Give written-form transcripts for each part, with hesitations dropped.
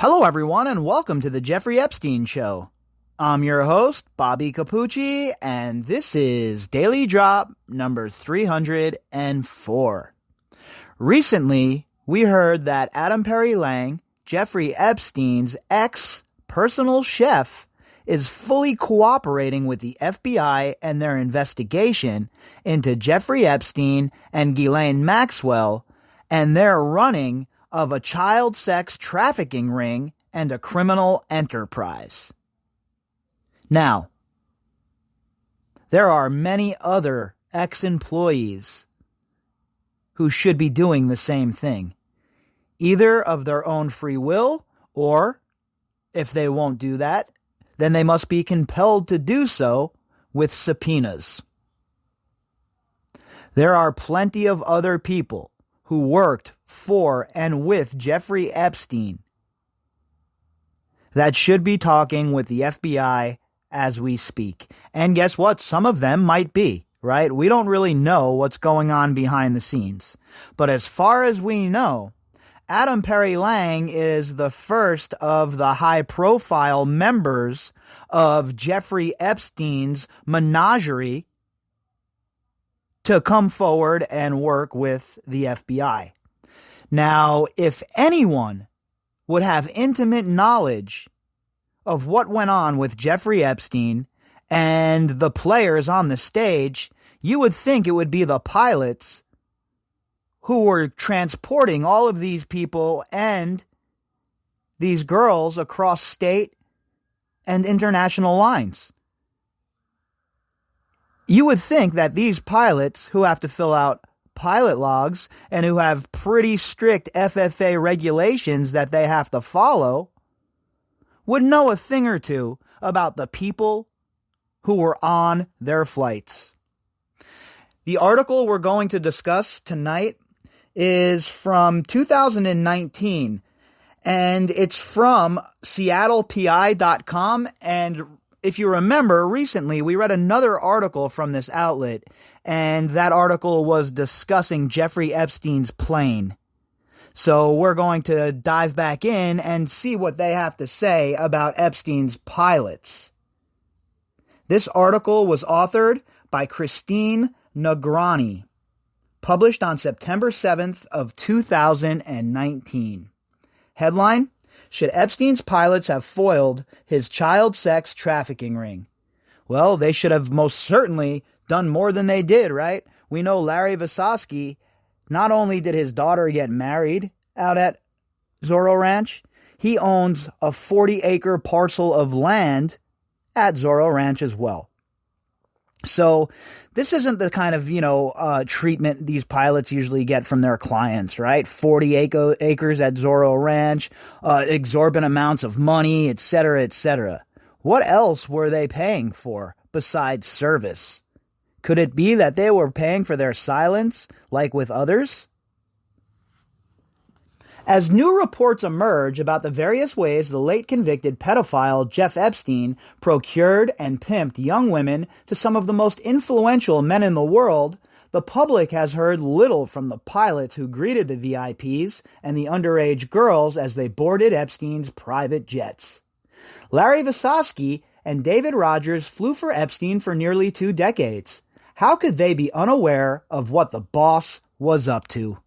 Hello, everyone, and welcome to the Jeffrey Epstein Show. I'm your host, Bobbycapucci, and this is Daily Drop number 304. Recently, we heard that Adam Perry Lang, Jeffrey Epstein's ex-personal chef, is fully cooperating with the FBI and their investigation into Jeffrey Epstein and Ghislaine Maxwell and their running of a child sex trafficking ring and a criminal enterprise. Now, there are many other ex-employees who should be doing the same thing, either of their own free will, or, if they won't do that, then they must be compelled to do so with subpoenas. There are plenty of other people who worked for and with Jeffrey Epstein that should be talking with the FBI as we speak. And guess what? Some of them might be, right? We don't really know what's going on behind the scenes. But as far as we know, Adam Perry Lang is the first of the high-profile members of Jeffrey Epstein's menagerie to come forward and work with the FBI. Now, if anyone would have intimate knowledge of what went on with Jeffrey Epstein and the players on the stage, you would think it would be the pilots who were transporting all of these people and these girls across state and international lines. You would think that these pilots, who have to fill out pilot logs and who have pretty strict FFA regulations that they have to follow, would know a thing or two about the people who were on their flights. The article we're going to discuss tonight is from 2019, and it's from SeattlePI.com. And if you remember, recently we read another article from this outlet, and that article was discussing Jeffrey Epstein's plane. So we're going to dive back in and see what they have to say about Epstein's pilots. This article was authored by Christine Negrani, published on September 7th of 2019. Headline: Should Epstein's pilots have foiled his child sex trafficking ring? Well, they should have most certainly done more than they did, right? We know Larry Visosky, not only did his daughter get married out at Zorro Ranch, he owns a 40-acre parcel of land at Zorro Ranch as well. So this isn't the kind of, treatment these pilots usually get from their clients, right? 40 acres at Zorro Ranch, exorbitant amounts of money, etc., etc. What else were they paying for besides service? Could it be that they were paying for their silence, like with others? As new reports emerge about the various ways the late convicted pedophile Jeff Epstein procured and pimped young women to some of the most influential men in the world, the public has heard little from the pilots who greeted the VIPs and the underage girls as they boarded Epstein's private jets. Larry Visosky and David Rogers flew for Epstein for nearly 2 decades. How could they be unaware of what the boss was up to?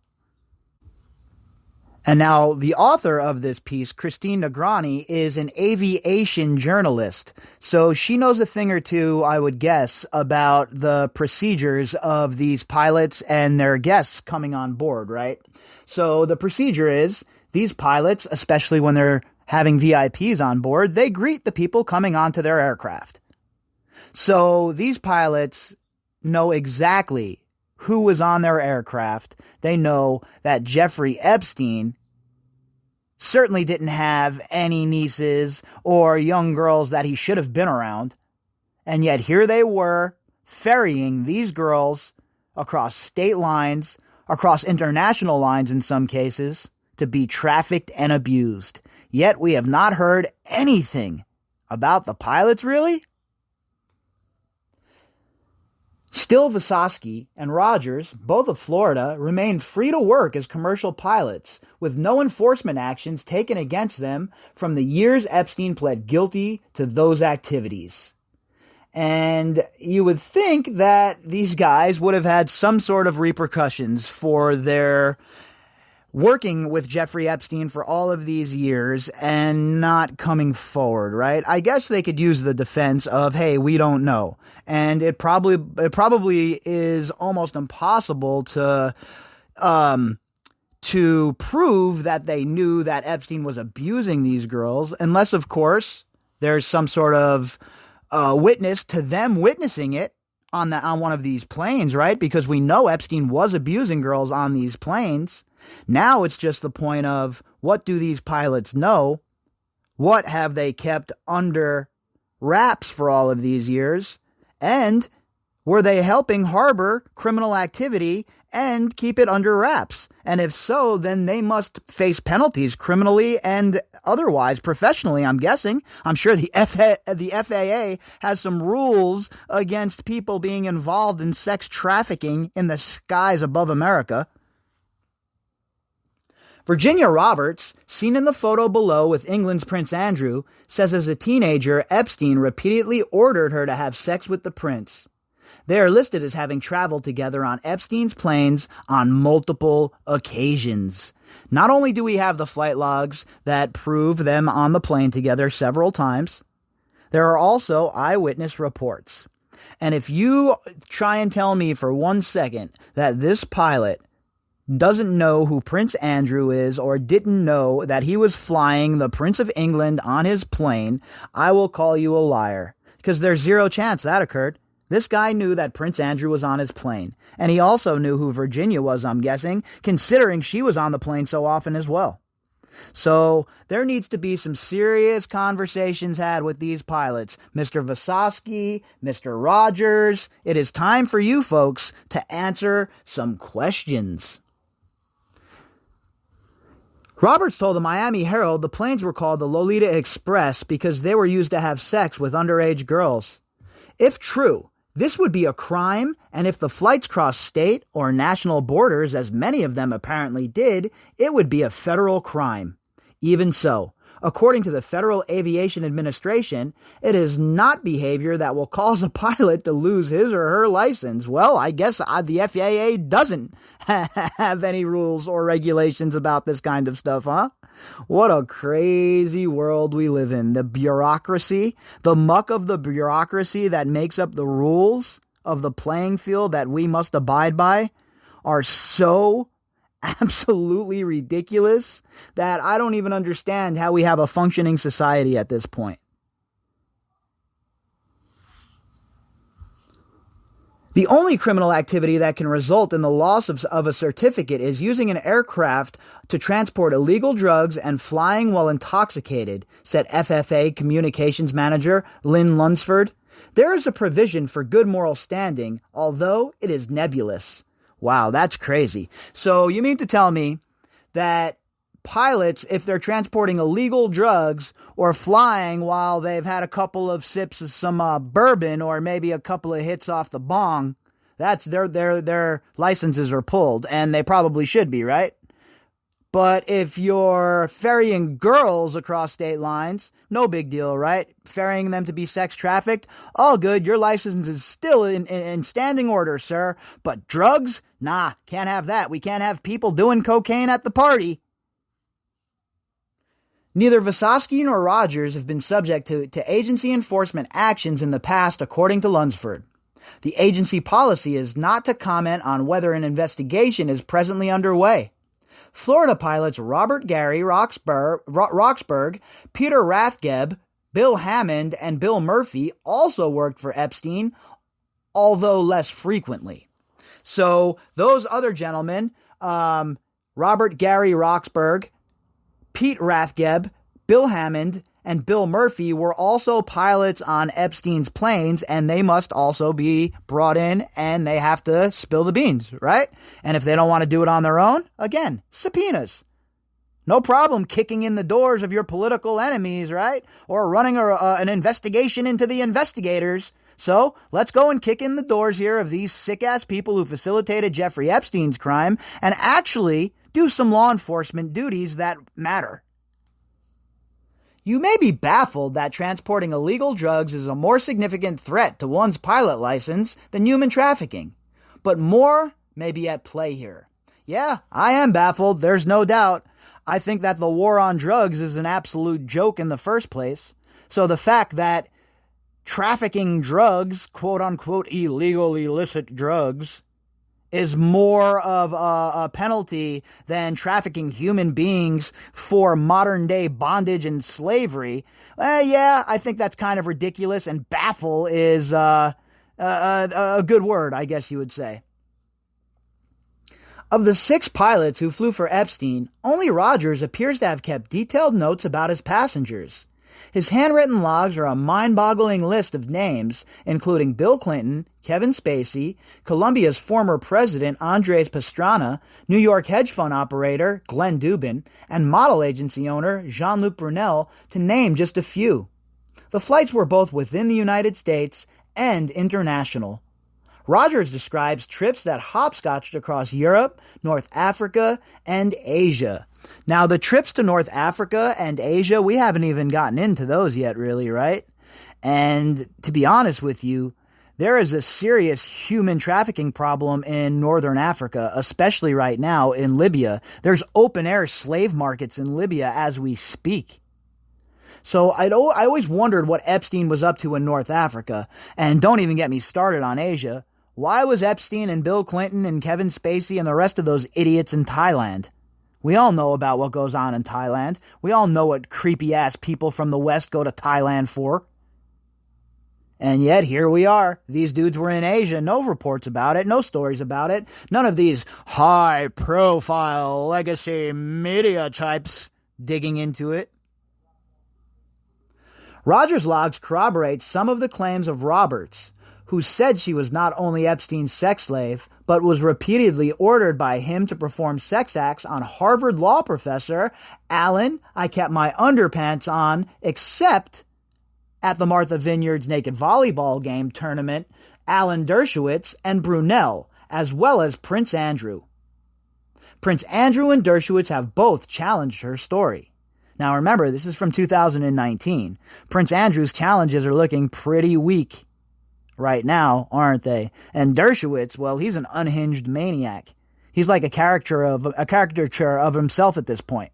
And now, the author of this piece, Christine Negrani, is an aviation journalist. So she knows a thing or two, I would guess, about the procedures of these pilots and their guests coming on board, right? So the procedure is, these pilots, especially when they're having VIPs on board, they greet the people coming onto their aircraft. So these pilots know exactly who was on their aircraft. They know that Jeffrey Epstein certainly didn't have any nieces or young girls that he should have been around. And yet here they were, ferrying these girls across state lines, across international lines in some cases, to be trafficked and abused. Yet we have not heard anything about the pilots, really? Still, Visosky and Rogers, both of Florida, remain free to work as commercial pilots, with no enforcement actions taken against them from the years Epstein pled guilty to those activities. And you would think that these guys would have had some sort of repercussions for their working with Jeffrey Epstein for all of these years and not coming forward, right? I guess they could use the defense of, hey, we don't know. And it probably is almost impossible to prove that they knew that Epstein was abusing these girls, unless, of course, there's some sort of witness to them witnessing it on one of these planes, right? Because we know Epstein was abusing girls on these planes. Now it's just the point of, what do these pilots know? What have they kept under wraps for all of these years? And were they helping harbor criminal activity and keep it under wraps? And if so, then they must face penalties criminally and otherwise, professionally, I'm guessing. I'm sure the FAA has some rules against people being involved in sex trafficking in the skies above America. Virginia Roberts, seen in the photo below with England's Prince Andrew, says as a teenager, Epstein repeatedly ordered her to have sex with the prince. They are listed as having traveled together on Epstein's planes on multiple occasions. Not only do we have the flight logs that prove them on the plane together several times, there are also eyewitness reports. And if you try and tell me for 1 second that this pilot doesn't know who Prince Andrew is or didn't know that he was flying the Prince of England on his plane, I will call you a liar, because there's zero chance that occurred. This guy knew that Prince Andrew was on his plane, and he also knew who Virginia was, I'm guessing, considering she was on the plane so often as well. So there needs to be some serious conversations had with these pilots. Mr. Visosky, Mr. Rogers, it is time for you folks to answer some questions. Roberts told the Miami Herald the planes were called the Lolita Express because they were used to have sex with underage girls. If true, this would be a crime, and if the flights crossed state or national borders, as many of them apparently did, it would be a federal crime. Even so, according to the Federal Aviation Administration, it is not behavior that will cause a pilot to lose his or her license. Well, I guess the FAA doesn't have any rules or regulations about this kind of stuff, huh? What a crazy world we live in. The bureaucracy, the muck of the bureaucracy that makes up the rules of the playing field that we must abide by are so absolutely ridiculous that I don't even understand how we have a functioning society at this point. The only criminal activity that can result in the loss of a certificate is using an aircraft to transport illegal drugs and flying while intoxicated, said FFA Communications Manager Lynn Lunsford. There is a provision for good moral standing, although it is nebulous. Wow, that's crazy. So you mean to tell me that pilots, if they're transporting illegal drugs or flying while they've had a couple of sips of some bourbon or maybe a couple of hits off the bong, that's their licenses are pulled, and they probably should be, right? But if you're ferrying girls across state lines, no big deal, right? Ferrying them to be sex trafficked, all good. Your license is still in standing order, sir. But drugs? Nah, can't have that. We can't have people doing cocaine at the party. Neither Visosky nor Rogers have been subject to agency enforcement actions in the past, according to Lunsford. The agency policy is not to comment on whether an investigation is presently underway. Florida pilots Robert Gary Roxburgh, Peter Rathgeb, Bill Hammond, and Bill Murphy also worked for Epstein, although less frequently. So those other gentlemen, Robert Gary Roxburgh, Pete Rathgeb, Bill Hammond, and Bill Murphy were also pilots on Epstein's planes, and they must also be brought in, and they have to spill the beans, right? And if they don't want to do it on their own, again, subpoenas. No problem kicking in the doors of your political enemies, right? Or running an investigation into the investigators. So let's go and kick in the doors here of these sick-ass people who facilitated Jeffrey Epstein's crime and actually do some law enforcement duties that matter. You may be baffled that transporting illegal drugs is a more significant threat to one's pilot license than human trafficking, but more may be at play here. Yeah, I am baffled, there's no doubt. I think that the war on drugs is an absolute joke in the first place. So the fact that trafficking drugs, quote-unquote illegal, illicit drugs, is more of a penalty than trafficking human beings for modern-day bondage and slavery, yeah, I think that's kind of ridiculous, and baffle is a good word, I guess you would say. Of the 6 pilots who flew for Epstein, only Rogers appears to have kept detailed notes about his passengers. His handwritten logs are a mind-boggling list of names, including Bill Clinton, Kevin Spacey, Colombia's former president Andres Pastrana, New York hedge fund operator Glenn Dubin, and model agency owner Jean-Luc Brunel, to name just a few. The flights were both within the United States and international. Rogers describes trips that hopscotched across Europe, North Africa, and Asia. Now, the trips to North Africa and Asia, we haven't even gotten into those yet, really, right? And to be honest with you, there is a serious human trafficking problem in Northern Africa, especially right now in Libya. There's open-air slave markets in Libya as we speak. So I always wondered what Epstein was up to in North Africa, and don't even get me started on Asia. Why was Epstein and Bill Clinton and Kevin Spacey and the rest of those idiots in Thailand? We all know about what goes on in Thailand. We all know what creepy-ass people from the West go to Thailand for. And yet, here we are. These dudes were in Asia. No reports about it. No stories about it. None of these high-profile legacy media types digging into it. Rogers' logs corroborate some of the claims of Roberts, who said she was not only Epstein's sex slave, but was repeatedly ordered by him to perform sex acts on Harvard law professor Alan, I kept my underpants on, except at the Martha Vineyard's naked volleyball game tournament, Alan Dershowitz and Brunel, as well as Prince Andrew. Prince Andrew and Dershowitz have both challenged her story. Now remember, this is from 2019. Prince Andrew's challenges are looking pretty weak right now, aren't they? And Dershowitz, well, he's an unhinged maniac. He's like a caricature of himself at this point.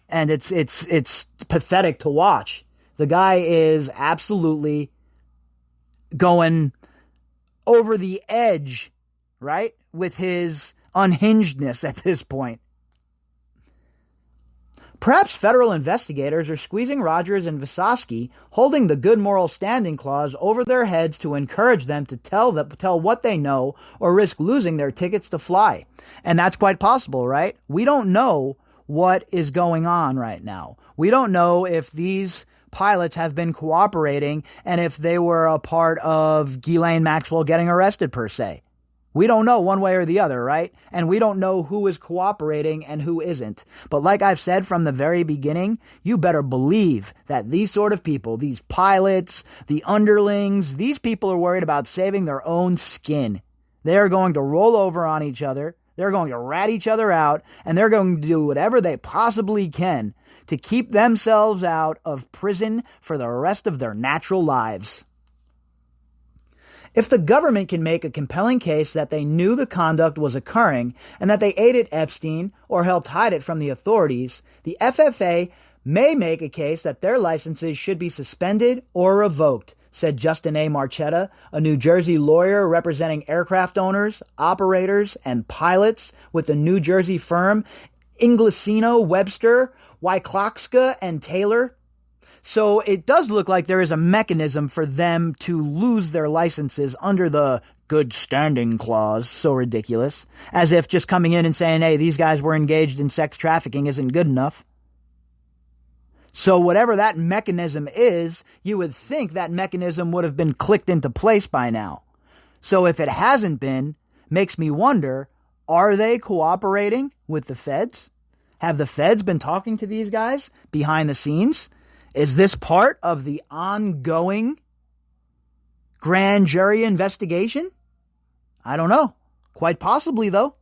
And it's pathetic to watch. The guy is absolutely going over the edge, right? With his unhingedness at this point. Perhaps federal investigators are squeezing Rogers and Visosky, holding the good moral standing clause over their heads to encourage them to tell what they know or risk losing their tickets to fly. And that's quite possible, right? We don't know what is going on right now. We don't know if these pilots have been cooperating and if they were a part of Ghislaine Maxwell getting arrested per se. We don't know one way or the other, right? And we don't know who is cooperating and who isn't. But like I've said from the very beginning, you better believe that these sort of people, these pilots, the underlings, these people are worried about saving their own skin. They are going to roll over on each other. They're going to rat each other out, and they're going to do whatever they possibly can to keep themselves out of prison for the rest of their natural lives. If the government can make a compelling case that they knew the conduct was occurring and that they aided Epstein or helped hide it from the authorities, the FFA may make a case that their licenses should be suspended or revoked, said Justin A. Marchetta, a New Jersey lawyer representing aircraft owners, operators, and pilots with the New Jersey firm Inglesino, Webster, Wycloxka, and Taylor. So it does look like there is a mechanism for them to lose their licenses under the good standing clause. So ridiculous. As if just coming in and saying, hey, these guys were engaged in sex trafficking isn't good enough. So whatever that mechanism is, you would think that mechanism would have been clicked into place by now. So if it hasn't been, makes me wonder, are they cooperating with the feds? Have the feds been talking to these guys behind the scenes? Is this part of the ongoing grand jury investigation? I don't know. Quite possibly, though.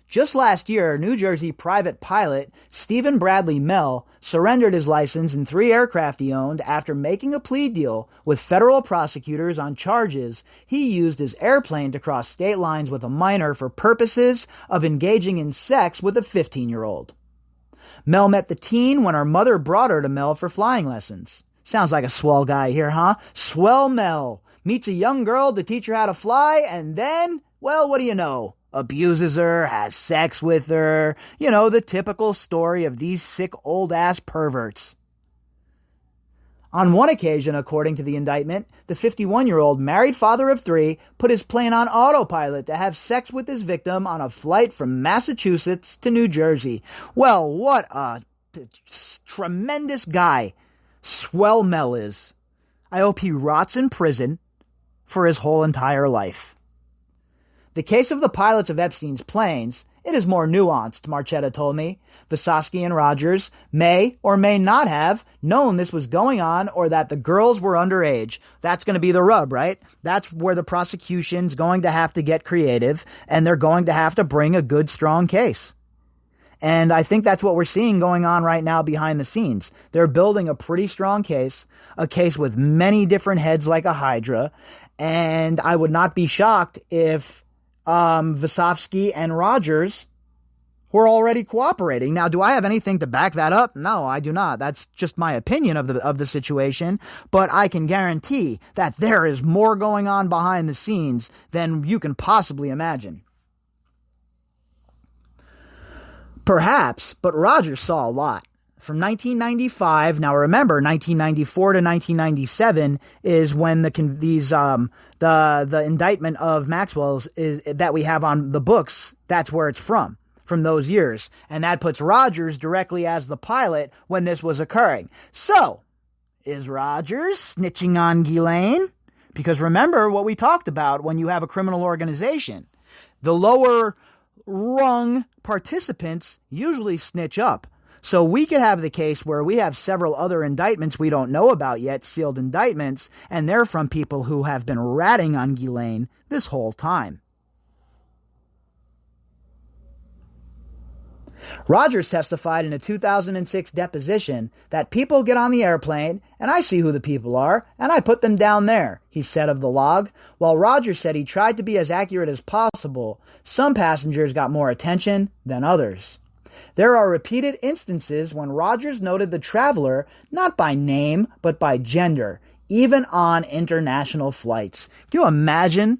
Just last year, New Jersey private pilot Stephen Bradley Mell surrendered his license and 3 aircraft he owned after making a plea deal with federal prosecutors on charges he used his airplane to cross state lines with a minor for purposes of engaging in sex with a 15-year-old. Mell met the teen when her mother brought her to Mell for flying lessons. Sounds like a swell guy here, huh? Swell Mell meets a young girl to teach her how to fly, and then, well, what do you know? Abuses her, has sex with her, the typical story of these sick old-ass perverts. On one occasion, according to the indictment, the 51-year-old married father of 3 put his plane on autopilot to have sex with his victim on a flight from Massachusetts to New Jersey. Well, what a tremendous guy Swell Mell is. I hope he rots in prison for his whole entire life. The case of the pilots of Epstein's planes, it is more nuanced, Marchetta told me. Visosky and Rogers may or may not have known this was going on or that the girls were underage. That's going to be the rub, right? That's where the prosecution's going to have to get creative, and they're going to have to bring a good, strong case. And I think that's what we're seeing going on right now behind the scenes. They're building a pretty strong case, a case with many different heads like a hydra, and I would not be shocked if Visosky and Rogers were already cooperating. Now, do I have anything to back that up? No, I do not. That's just my opinion of the situation, but I can guarantee that there is more going on behind the scenes than you can possibly imagine. Perhaps, but Rogers saw a lot. From 1995, now remember, 1994 to 1997 is when the indictment of Maxwell's is that we have on the books. That's where it's from those years, and that puts Rogers directly as the pilot when this was occurring. So, is Rogers snitching on Ghislaine? Because remember what we talked about when you have a criminal organization, the lower rung participants usually snitch up. So we could have the case where we have several other indictments we don't know about yet, sealed indictments, and they're from people who have been ratting on Ghislaine this whole time. Rogers testified in a 2006 deposition that people get on the airplane, and I see who the people are, and I put them down there, he said of the log. While Rogers said he tried to be as accurate as possible, some passengers got more attention than others. There are repeated instances when Rogers noted the traveler not by name, but by gender, even on international flights. Can you imagine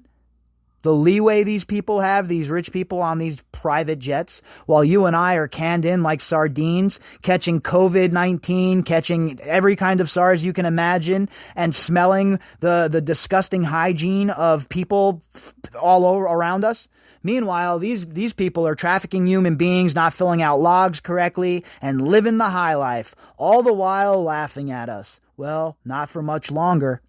the leeway these people have, these rich people on these private jets, while you and I are canned in like sardines, catching COVID-19, catching every kind of SARS you can imagine, and smelling the disgusting hygiene of people all over around us? Meanwhile, these people are trafficking human beings, not filling out logs correctly, and living the high life, all the while laughing at us. Well, not for much longer.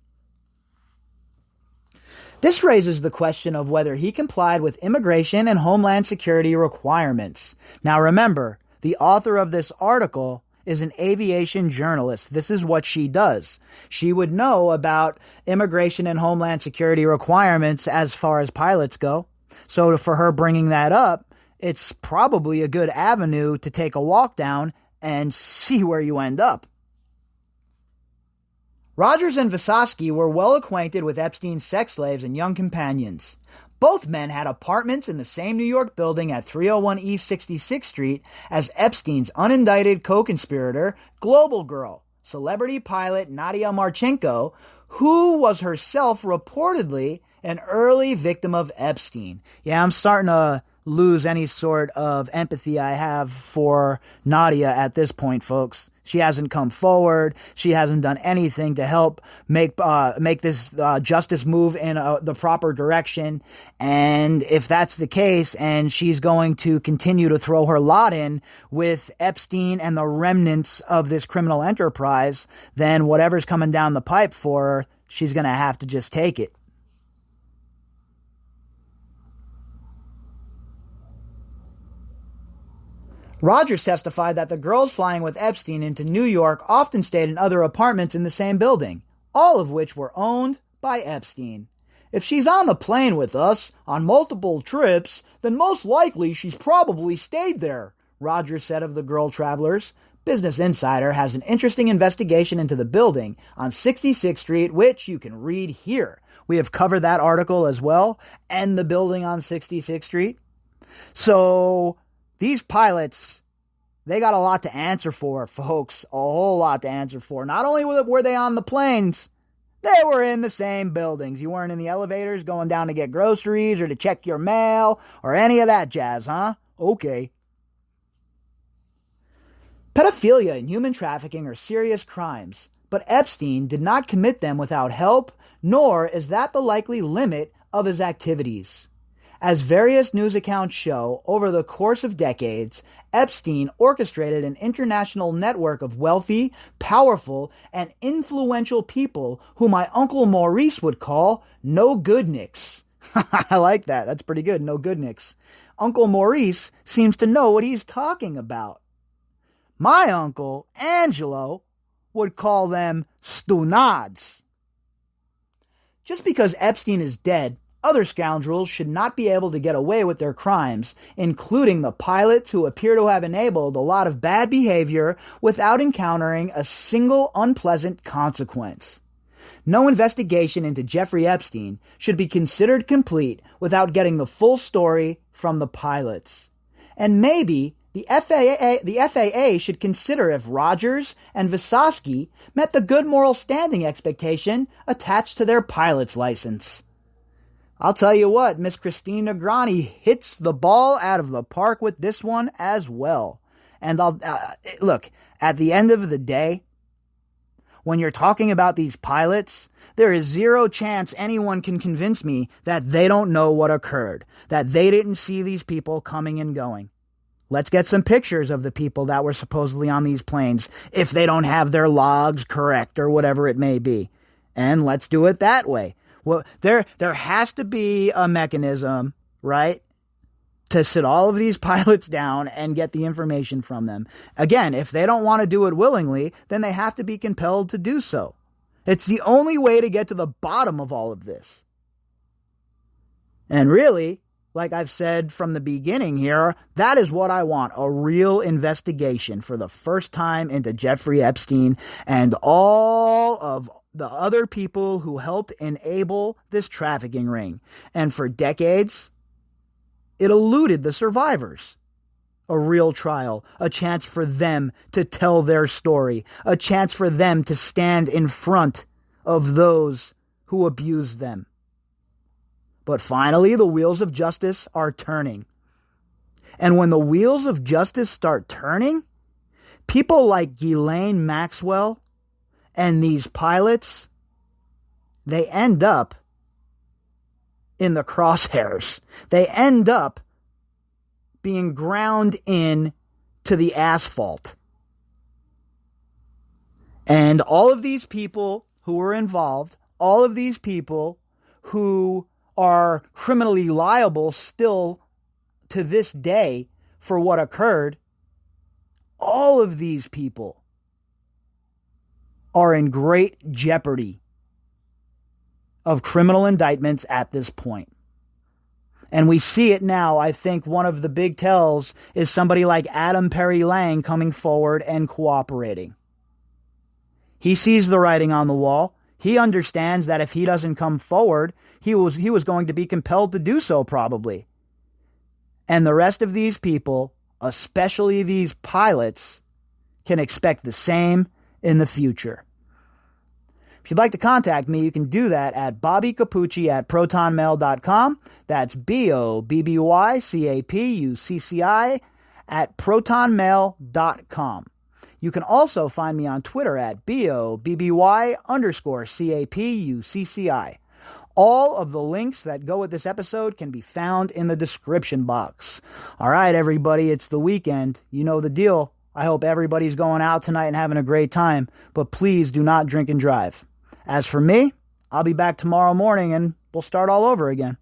This raises the question of whether he complied with immigration and homeland security requirements. Now remember, the author of this article is an aviation journalist. This is what she does. She would know about immigration and homeland security requirements as far as pilots go. So for her bringing that up, it's probably a good avenue to take a walk down and see where you end up. Rogers and Visosky were well acquainted with Epstein's sex slaves and young companions. Both men had apartments in the same New York building at 301 East 66th Street as Epstein's unindicted co-conspirator, Global Girl, celebrity pilot Nadia Marchenko, who was herself reportedly an early victim of Epstein. Yeah, I'm starting to lose any sort of empathy I have for Nadia at this point, folks. She hasn't come forward. She hasn't done anything to help make this justice move in the proper direction. And if that's the case, and she's going to continue to throw her lot in with Epstein and the remnants of this criminal enterprise, then whatever's coming down the pipe for her, she's going to have to just take it. Rogers testified that the girls flying with Epstein into New York often stayed in other apartments in the same building, all of which were owned by Epstein. If she's on the plane with us on multiple trips, then most likely she's probably stayed there, Rogers said of the girl travelers. Business Insider has an interesting investigation into the building on 66th Street, which you can read here. We have covered that article as well, and the building on 66th Street. So these pilots, they got a lot to answer for, folks. A whole lot to answer for. Not only were they on the planes, they were in the same buildings. You weren't in the elevators going down to get groceries or to check your mail or any of that jazz, huh? Okay. Pedophilia and human trafficking are serious crimes, but Epstein did not commit them without help, nor is that the likely limit of his activities. As various news accounts show, over the course of decades, Epstein orchestrated an international network of wealthy, powerful, and influential people who my Uncle Maurice would call no-good-nicks. I like that. That's pretty good, no-good-nicks. Uncle Maurice seems to know what he's talking about. My uncle, Angelo, would call them stunads. Just because Epstein is dead, other scoundrels should not be able to get away with their crimes, including the pilots who appear to have enabled a lot of bad behavior without encountering a single unpleasant consequence. No investigation into Jeffrey Epstein should be considered complete without getting the full story from the pilots. And maybe the FAA should consider if Rogers and Visosky met the good moral standing expectation attached to their pilot's license. I'll tell you what, Miss Christine Negrani hits the ball out of the park with this one as well. And look, at the end of the day, when you're talking about these pilots, there is zero chance anyone can convince me that they don't know what occurred, that they didn't see these people coming and going. Let's get some pictures of the people that were supposedly on these planes, if they don't have their logs correct or whatever it may be. And let's do it that way. Well, there has to be a mechanism, right, to sit all of these pilots down and get the information from them. Again, if they don't want to do it willingly, then they have to be compelled to do so. It's the only way to get to the bottom of all of this. And really, like I've said from the beginning here, that is what I want, a real investigation for the first time into Jeffrey Epstein and all of the other people who helped enable this trafficking ring. And for decades, it eluded the survivors. A real trial, a chance for them to tell their story, a chance for them to stand in front of those who abused them. But finally, the wheels of justice are turning. And when the wheels of justice start turning, people like Ghislaine Maxwell and these pilots, they end up in the crosshairs. They end up being ground in to the asphalt. And all of these people who were involved, all of these people who are criminally liable still to this day for what occurred, all of these people are in great jeopardy of criminal indictments at this point. And we see it now. I think one of the big tells is somebody like Adam Perry Lang coming forward and cooperating. He sees the writing on the wall. He understands that if he doesn't come forward, he was going to be compelled to do so probably. And the rest of these people, especially these pilots, can expect the same in the future. If you'd like to contact me, you can do that at bobbycapucci@protonmail.com. That's BOBBYCAPUCCI @protonmail.com. You can also find me on Twitter at BOBBY_CAPUCCI. All of the links that go with this episode can be found in the description box. All right, everybody, it's the weekend. You know the deal. I hope everybody's going out tonight and having a great time, but please do not drink and drive. As for me, I'll be back tomorrow morning and we'll start all over again.